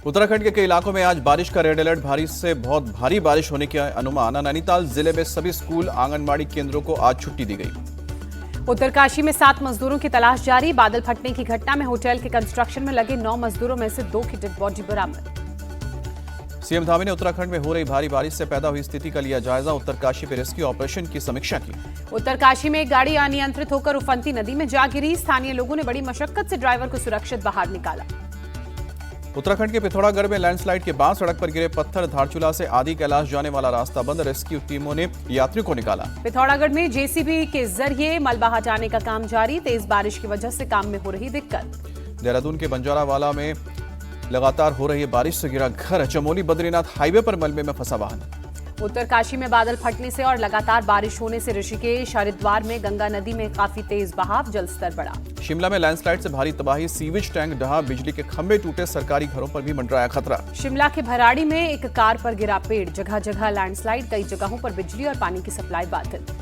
उत्तराखंड के कई इलाकों में आज बारिश का रेड अलर्ट। भारी से बहुत भारी बारिश होने के अनुमान। नैनीताल जिले में सभी स्कूल आंगनबाड़ी केंद्रों को आज छुट्टी दी गई। उत्तरकाशी में 7 मजदूरों की तलाश जारी। बादल फटने की घटना में होटल के कंस्ट्रक्शन में लगे 9 मजदूरों में से 2 की डेड बॉडी बरामद। सीएम धामी ने उत्तराखंड में हो रही भारी बारिश से पैदा हुई स्थिति का लिया जायजा। उत्तरकाशी में रेस्क्यू ऑपरेशन की समीक्षा की। उत्तरकाशी में एक गाड़ी अनियंत्रित होकर उफनती नदी में जा गिरी। स्थानीय लोगों ने बड़ी मशक्कत से ड्राइवर को सुरक्षित बाहर निकाला। उत्तराखंड के पिथौरागढ़ में लैंडस्लाइड के बाद सड़क पर गिरे पत्थर। धारचूला से आदि कैलाश जाने वाला रास्ता बंद। रेस्क्यू टीमों ने यात्रियों को निकाला। पिथौरागढ़ में जेसीबी के जरिए मलबा हटाने का काम जारी। तेज बारिश की वजह से काम में हो रही दिक्कत। देहरादून के बंजारावाला में लगातार हो रही बारिश से गिरा घर। चमोली बद्रीनाथ हाईवे पर मलबे में फंसा वाहन। उत्तरकाशी में बादल फटने से और लगातार बारिश होने से ऋषिकेश हरिद्वार में गंगा नदी में काफी तेज बहाव। जलस्तर बढ़ा। शिमला में लैंडस्लाइड से भारी तबाही। सीवेज टैंक ढहा। बिजली के खंभे टूटे। सरकारी घरों पर भी मंडराया खतरा। शिमला के भराड़ी में एक कार पर गिरा पेड़। जगह जगह लैंडस्लाइड। कई जगहों पर बिजली और पानी की सप्लाई बाधित।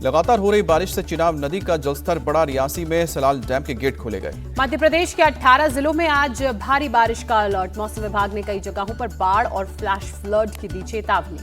लगातार हो रही बारिश से चिनाब नदी का जलस्तर बढ़ा। रियासी में सलाल डैम के गेट खोले गए। मध्य प्रदेश के 18 जिलों में आज भारी बारिश का अलर्ट। मौसम विभाग ने कई जगहों पर बाढ़ और फ्लैश फ्लड की दी चेतावनी।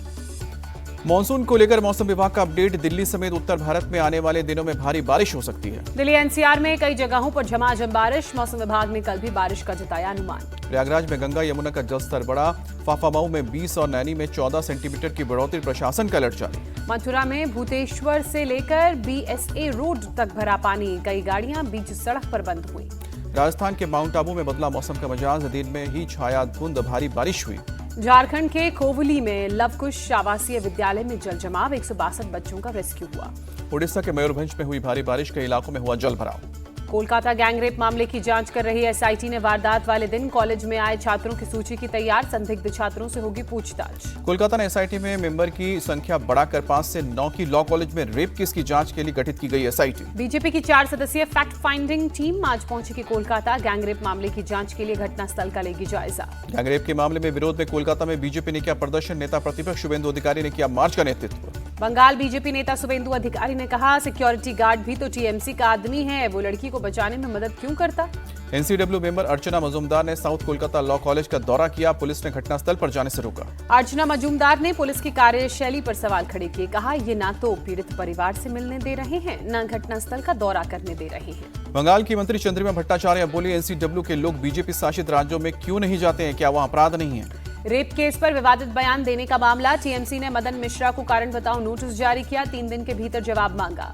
मॉनसून को लेकर मौसम विभाग का अपडेट। दिल्ली समेत उत्तर भारत में आने वाले दिनों में भारी बारिश हो सकती है। दिल्ली एनसीआर में कई जगहों पर झमाझम बारिश। मौसम विभाग ने कल भी बारिश का जताया अनुमान। प्रयागराज में गंगा यमुना का जलस्तर बढ़ा। फाफामऊ में 20 और नैनी में 14 सेंटीमीटर की बढ़ोतरी। प्रशासन का अलर्ट जारी। मथुरा में भूतेश्वर से लेकर बीएसए रोड तक भरा पानी। कई गाड़ियां बीच सड़क पर बंद हुई। राजस्थान के माउंट आबू में बदला मौसम का मिजाज। दिन में ही छाया धुंध। भारी बारिश हुई। झारखंड के कोवली में लवकुश आवासीय विद्यालय में जल जमाव। 162 बच्चों का रेस्क्यू हुआ। उड़ीसा के मयूरभंज में हुई भारी बारिश। कई इलाकों में हुआ जल भराव। कोलकाता गैंगरेप मामले की जांच कर रही एसआईटी ने वारदात वाले दिन कॉलेज में आए छात्रों की सूची की तैयार। संदिग्ध छात्रों से होगी पूछताछ। कोलकाता ने एसआईटी में मेंबर की संख्या बढ़ाकर 5 से 9 की। लॉ कॉलेज में रेप केस की जांच के लिए गठित की गई एसआईटी। बीजेपी की 4 सदस्यीय फैक्ट फाइंडिंग टीम आज पहुंचेगी कोलकाता। गैंगरेप मामले की जांच के लिए घटनास्थल का लेगी जायजा। गैंगरेप के मामले में विरोध में कोलकाता में बीजेपी ने किया प्रदर्शन। नेता प्रतिपक्ष शुभेंदु अधिकारी ने किया मार्च का नेतृत्व। बंगाल बीजेपी नेता शुभेंदु अधिकारी ने कहा, सिक्योरिटी गार्ड भी तो टीएमसी का आदमी है, वो लड़की को बचाने में मदद क्यों करता। एनसीडब्ल्यू मेंबर अर्चना मजूमदार ने साउथ कोलकाता लॉ कॉलेज का दौरा किया। पुलिस ने घटनास्थल पर जाने से रोका। अर्चना मजूमदार ने पुलिस की कार्यशैली पर सवाल खड़े किए। कहा, ये ना तो पीड़ित परिवार से मिलने दे रहे हैं, न घटनास्थल का दौरा करने दे रहे हैं। बंगाल की मंत्री चंद्रिमा भट्टाचार्य बोली, एनसीडब्ल्यू के लोग बीजेपी शासित राज्यों में क्यों नहीं जाते हैं? क्या वहां अपराध नहीं है? रेप केस पर विवादित बयान देने का मामला। टीएमसी ने मदन मिश्रा को कारण बताओ नोटिस जारी किया। 3 दिन के भीतर जवाब मांगा।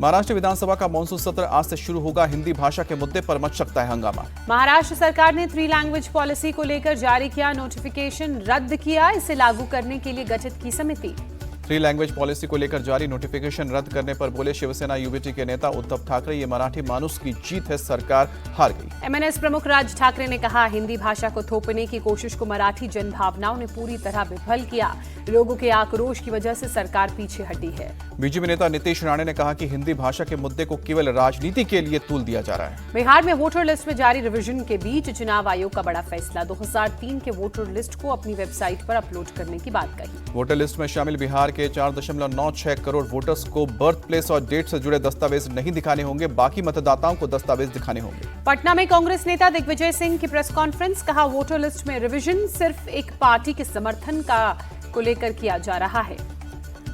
महाराष्ट्र विधानसभा का मॉनसून सत्र आज से शुरू होगा। हिंदी भाषा के मुद्दे पर मच सकता है हंगामा। महाराष्ट्र सरकार ने 3 लैंग्वेज पॉलिसी को लेकर जारी किया नोटिफिकेशन रद्द किया। इसे लागू करने के लिए गठित की समिति। 3 लैंग्वेज पॉलिसी को लेकर जारी नोटिफिकेशन रद्द करने पर बोले शिवसेना यूबीटी के नेता उद्धव ठाकरे, ये मराठी मानुस की जीत है, सरकार हार गई। एमएनएस प्रमुख राज ठाकरे ने कहा, हिंदी भाषा को थोपने की कोशिश को मराठी जनभावनाओं ने पूरी तरह विफल किया। लोगों के आक्रोश की वजह से सरकार पीछे हटी है। बीजेपी नेता नीतीश राणे ने कहा कि हिंदी भाषा के मुद्दे को केवल राजनीति के लिए तूल दिया जा रहा है। बिहार में वोटर लिस्ट में जारी रिवीजन के बीच चुनाव आयोग का बड़ा फैसला। 2003 के वोटर लिस्ट को अपनी वेबसाइट पर अपलोड करने की बात कही। वोटर लिस्ट में शामिल बिहार के 4.96 करोड़ वोटर्स को बर्थ प्लेस और डेट से जुड़े दस्तावेज नहीं दिखाने होंगे। बाकी मतदाताओं को दस्तावेज दिखाने होंगे। पटना में कांग्रेस नेता दिग्विजय सिंह की प्रेस कॉन्फ्रेंस। कहा, वोटर लिस्ट में रिवीजन सिर्फ एक पार्टी के समर्थन को लेकर किया जा रहा है।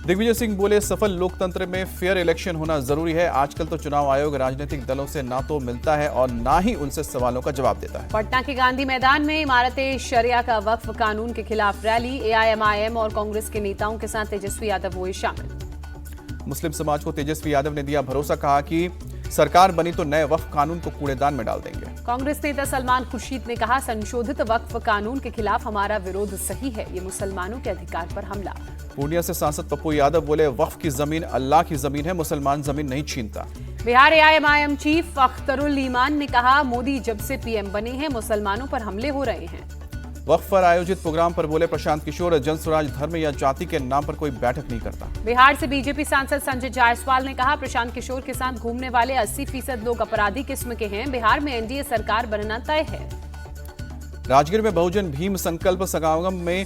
दिग्विजय सिंह बोले, सफल लोकतंत्र में फेयर इलेक्शन होना जरूरी है। आजकल तो चुनाव आयोग राजनीतिक दलों से ना तो मिलता है और ना ही उनसे सवालों का जवाब देता है। पटना के गांधी मैदान में इमारते शरिया का वक्फ कानून के खिलाफ रैली। एआईएमआईएम और कांग्रेस के नेताओं के साथ तेजस्वी यादव हुए शामिल। मुस्लिम समाज को तेजस्वी यादव ने दिया भरोसा। कहा कि सरकार बनी तो नए वक्फ कानून को कूड़ेदान में डाल देंगे। कांग्रेस नेता सलमान खुर्शीद ने कहा, संशोधित वक्फ कानून के खिलाफ हमारा विरोध सही है, ये मुसलमानों के अधिकार पर हमला। पूर्णिया से सांसद पप्पू यादव बोले, वक्फ की जमीन अल्लाह की जमीन है, मुसलमान जमीन नहीं छीनता। बिहार एआईएमआईएम चीफ अख्तरुल ईमान ने कहा, मोदी जब से पीएम बने हैं मुसलमानों पर हमले हो रहे हैं। वक्फ पर आयोजित प्रोग्राम पर बोले प्रशांत किशोर, जनस्वराज धर्म या जाति के नाम पर कोई बैठक नहीं करता। बिहार से बीजेपी सांसद संजय जायसवाल ने कहा, प्रशांत किशोर के साथ घूमने वाले 80% लोग अपराधी किस्म के हैं। बिहार में एनडीए सरकार बनना तय है। राजगीर में बहुजन भीम संकल्प समागम में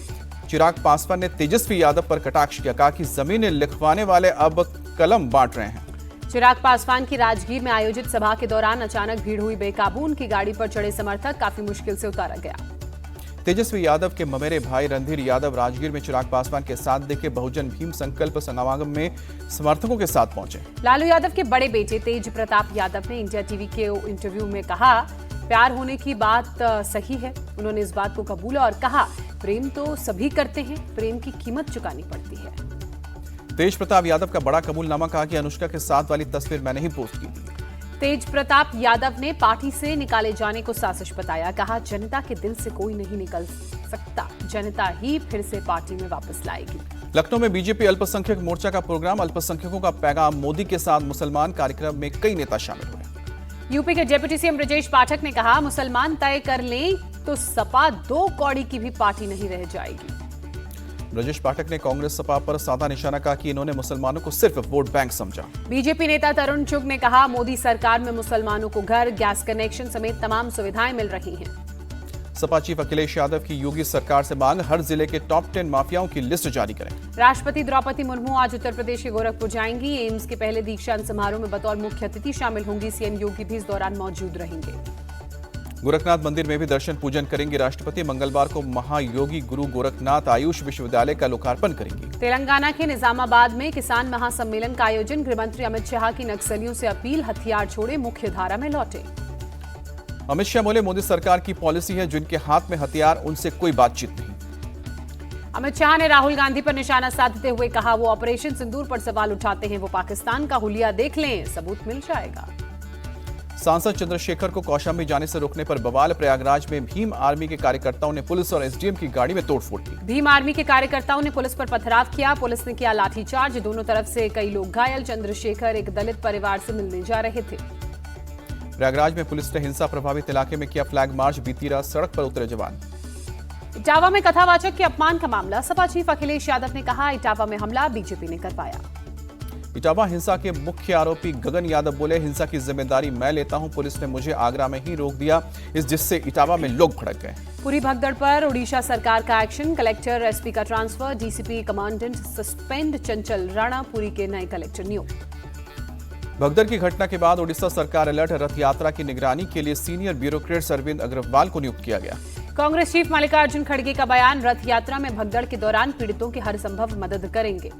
चिराग पासवान ने तेजस्वी यादव पर कटाक्ष किया। कहा कि जमीन लिखवाने वाले अब कलम बांट रहे हैं। चिराग पासवान की राजगीर में आयोजित सभा के दौरान अचानक भीड़ हुई बेकाबू। उनकी गाड़ी पर चढ़े समर्थक काफी मुश्किल से उतारा गया। तेजस्वी यादव के ममेरे भाई रणधीर यादव राजगीर में चिराग पासवान के साथ देखे बहुजन भीम संकल्प समागम में समर्थकों के साथ पहुंचे। लालू यादव के बड़े बेटे तेज प्रताप यादव ने इंडिया टीवी के इंटरव्यू में कहा, प्यार होने की बात सही है। उन्होंने इस बात को कबूला और कहा, प्रेम तो सभी करते हैं, प्रेम की कीमत चुकानी पड़ती है। तेज प्रताप यादव का बड़ा कबूलनामा, कहा कि अनुष्का के साथ वाली तस्वीर मैंने ही पोस्ट की थी। तेज प्रताप यादव ने पार्टी से निकाले जाने को साजिश बताया, कहा जनता के दिल से कोई नहीं निकल सकता, जनता ही फिर से पार्टी में वापस लाएगी। लखनऊ में बीजेपी अल्पसंख्यक मोर्चा का प्रोग्राम, अल्पसंख्यकों का पैगाम, मोदी के साथ मुसलमान, कार्यक्रम में कई नेता शामिल हुए। यूपी के डिप्टी सीएम ब्रजेश पाठक ने कहा, मुसलमान तय कर लें तो सपा 2 कौड़ी की भी पार्टी नहीं रह जाएगी। ब्रजेश पाठक ने कांग्रेस सपा पर साधा निशाना, कहा कि इन्होंने मुसलमानों को सिर्फ वोट बैंक समझा। बीजेपी नेता तरुण चुग ने कहा, मोदी सरकार में मुसलमानों को घर, गैस कनेक्शन समेत तमाम सुविधाएं मिल रही हैं। सपा चीफ अखिलेश यादव की योगी सरकार से मांग, हर जिले के टॉप 10 माफियाओं की लिस्ट जारी करें। राष्ट्रपति द्रौपदी मुर्मू आज उत्तर प्रदेश के गोरखपुर जाएंगी। एम्स के पहले दीक्षांत समारोह में बतौर मुख्य अतिथि शामिल होंगी। सीएम योगी भी इस दौरान मौजूद रहेंगे। गोरखनाथ मंदिर में भी दर्शन पूजन करेंगे राष्ट्रपति। मंगलवार को महायोगी गुरु गोरखनाथ आयुष विश्वविद्यालय का लोकार्पण करेंगी। तेलंगाना के निजामाबाद में किसान महासम्मेलन का आयोजन, गृहमंत्री अमित शाह की नक्सलियों से अपील, हथियार छोड़े, मुख्य धारा में लौटे। अमित शाह बोले, मोदी सरकार की पॉलिसी है, जिनके हाथ में हथियार उनसे कोई बातचीत नहीं। अमित शाह ने राहुल गांधी पर निशाना साधते हुए कहा, वो ऑपरेशन सिंदूर पर सवाल उठाते हैं, वो पाकिस्तान का हुलिया देख लें, सबूत मिल जाएगा। सांसद चंद्रशेखर को कौशाम्बी जाने से रोकने पर बवाल, प्रयागराज में भीम आर्मी के कार्यकर्ताओं ने पुलिस और एसडीएम की गाड़ी में तोड़फोड़ की। भीम आर्मी के कार्यकर्ताओं ने पुलिस पर पथराव किया, पुलिस ने किया लाठीचार्ज, दोनों तरफ से कई लोग घायल। चंद्रशेखर एक दलित परिवार से मिलने जा रहे थे। प्रयागराज में पुलिस ने हिंसा प्रभावित इलाके में किया फ्लैग मार्च, बीती रात सड़क पर उतरे जवान। इटावा में कथावाचक के अपमान का मामला, सपा चीफ अखिलेश यादव ने कहा, इटावा में हमला बीजेपी ने करवाया। इटावा हिंसा के मुख्य आरोपी गगन यादव बोले, हिंसा की जिम्मेदारी मैं लेता हूं, पुलिस ने मुझे आगरा में ही रोक दिया, जिससे इटावा में लोग भड़क गए। पूरी भगदड़ पर उड़ीसा सरकार का एक्शन, कलेक्टर एसपी का ट्रांसफर, डीसीपी कमांडेंट सस्पेंड, चंचल राणा पुरी के नए कलेक्टर नियुक्त। भगदड़ की घटना के बाद उड़ीसा सरकार अलर्ट, रथ यात्रा की निगरानी के लिए सीनियर ब्यूरोक्रेट अरविंद अग्रवाल को नियुक्त किया गया। कांग्रेस चीफ मल्लिकार्जुन खड़गे का बयान, रथ यात्रा में भगदड़ के दौरान पीड़ितों की हर संभव मदद करेंगे।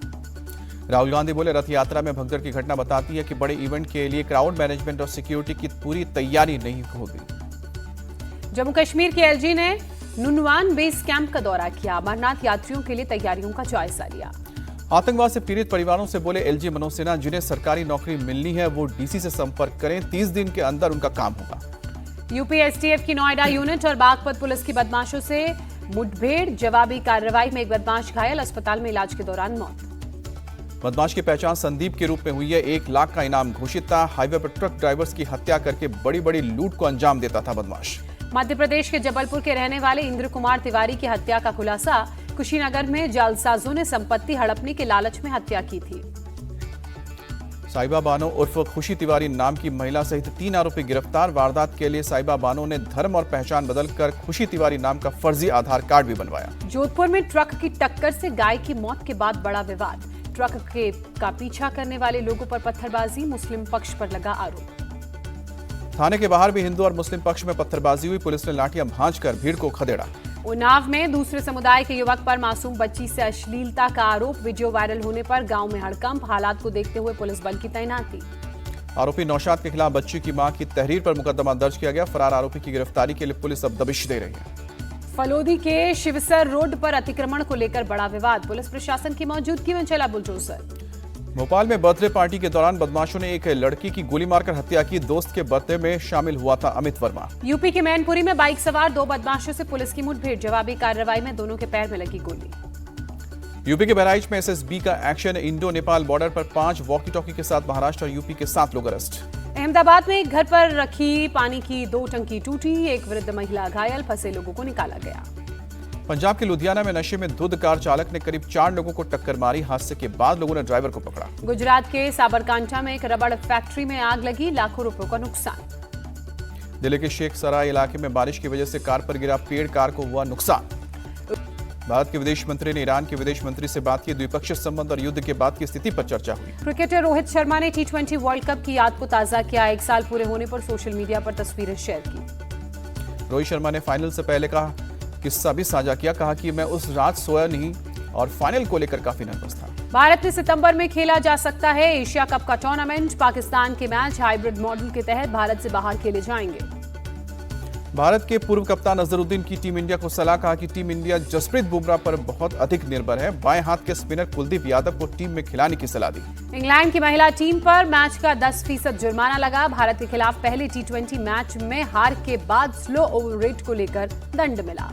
राहुल गांधी बोले, रथ यात्रा में भगदड़ की घटना बताती है कि बड़े इवेंट के लिए क्राउड मैनेजमेंट और सिक्योरिटी की पूरी तैयारी नहीं होगी। जम्मू कश्मीर के एलजी ने नुनवान बेस कैंप का दौरा किया, अमरनाथ यात्रियों के लिए तैयारियों का जायजा लिया। आतंकवाद से पीड़ित परिवारों से बोले एलजी मनोज सिन्हा, जिन्हें सरकारी नौकरी मिलनी है वो डीसी से संपर्क करें, 30 दिन के अंदर उनका काम होगा। यूपी एसटीएफ की नोएडा यूनिट और बागपत पुलिस की बदमाशों से मुठभेड़, जवाबी कार्रवाई में एक बदमाश घायल, अस्पताल में इलाज के दौरान मौत। बदमाश की पहचान संदीप के रूप में हुई है, 1 लाख का इनाम घोषित था। हाईवे पर ट्रक ड्राइवर्स की हत्या करके बड़ी बड़ी लूट को अंजाम देता था बदमाश। मध्य प्रदेश के जबलपुर के रहने वाले इंद्र कुमार तिवारी की हत्या का खुलासा, कुशीनगर में जालसाजों ने संपत्ति हड़पने के लालच में हत्या की थी। साहिबा बानो उर्फ खुशी तिवारी नाम की महिला सहित 3 आरोपी गिरफ्तार। वारदात के लिए साहिबा बानो ने धर्म और पहचान बदलकर खुशी तिवारी नाम का फर्जी आधार कार्ड भी बनवाया। जोधपुर में ट्रक की टक्कर से गाय की मौत के बाद बड़ा विवाद, ट्रक का पीछा करने वाले लोगों पर पत्थरबाजी, मुस्लिम पक्ष पर लगा आरोप। थाने के बाहर भी हिंदू और मुस्लिम पक्ष में पत्थरबाजी हुई, पुलिस ने लाठियां भांजकर भीड़ को खदेड़ा। उन्नाव में दूसरे समुदाय के युवक पर मासूम बच्ची से अश्लीलता का आरोप, वीडियो वायरल होने पर गांव में हड़कंप, हालात को देखते हुए पुलिस बल की तैनाती। आरोपी नौशाद के खिलाफ बच्ची की मां की तहरीर पर मुकदमा दर्ज किया गया। फरार आरोपी की गिरफ्तारी के लिए पुलिस अब दबिश दे रही है। फलोदी के शिवसर रोड पर अतिक्रमण को लेकर बड़ा विवाद, पुलिस प्रशासन की मौजूदगी में चला बुलडोजर। भोपाल में बर्थडे पार्टी के दौरान बदमाशों ने एक लड़की की गोली मारकर हत्या की, दोस्त के बर्थडे में शामिल हुआ था अमित वर्मा। यूपी के मैनपुरी में बाइक सवार 2 बदमाशों से पुलिस की मुठभेड़, जवाबी कार्रवाई में दोनों के पैर में लगी गोली। यूपी के बहराइच में एसएसबी का एक्शन, इंडो नेपाल बॉर्डर पर 5 वॉकी टॉकी के साथ महाराष्ट्र और यूपी के 7 लोग अरेस्ट। अहमदाबाद में एक घर पर रखी पानी की 2 टंकी टूटी, एक वृद्ध महिला घायल, फंसे लोगों को निकाला गया। पंजाब के लुधियाना में नशे में धुत कार चालक ने करीब 4 लोगों को टक्कर मारी, हादसे के बाद लोगों ने ड्राइवर को पकड़ा। गुजरात के साबरकांठा में एक रबड़ फैक्ट्री में आग लगी, लाखों रुपयों का नुकसान। दिल्ली के शेख सराय इलाके में बारिश की वजह से कार पर गिरा पेड़, कार को हुआ नुकसान। भारत के विदेश मंत्री ने ईरान के विदेश मंत्री से बात की, द्विपक्षीय संबंध और युद्ध के बाद की स्थिति पर चर्चा हुई। क्रिकेटर रोहित शर्मा ने T20 वर्ल्ड कप की याद को ताजा किया, 1 साल पूरे होने पर सोशल मीडिया पर तस्वीरें शेयर की। रोहित शर्मा ने फाइनल से पहले कहा, किस्सा भी साझा किया। कहा कि मैं उस रात सोया नहीं और फाइनल को लेकर काफी नर्वस था। भारत में सितंबर में खेला जा सकता है एशिया कप का टूर्नामेंट। पाकिस्तान के मैच हाइब्रिड मॉडल के तहत भारत से बाहर खेले जाएंगे। भारत के पूर्व कप्तान अजहरुद्दीन की टीम इंडिया को सलाह। कहा कि टीम इंडिया जसप्रीत बुमराह पर बहुत अधिक निर्भर है। बाएं हाथ के स्पिनर कुलदीप यादव को टीम में खिलाने की सलाह दी। इंग्लैंड की महिला टीम पर मैच का 10% जुर्माना लगा। भारत के खिलाफ पहले T20 मैच में हार के बाद स्लो ओवर रेट को लेकर दंड मिला।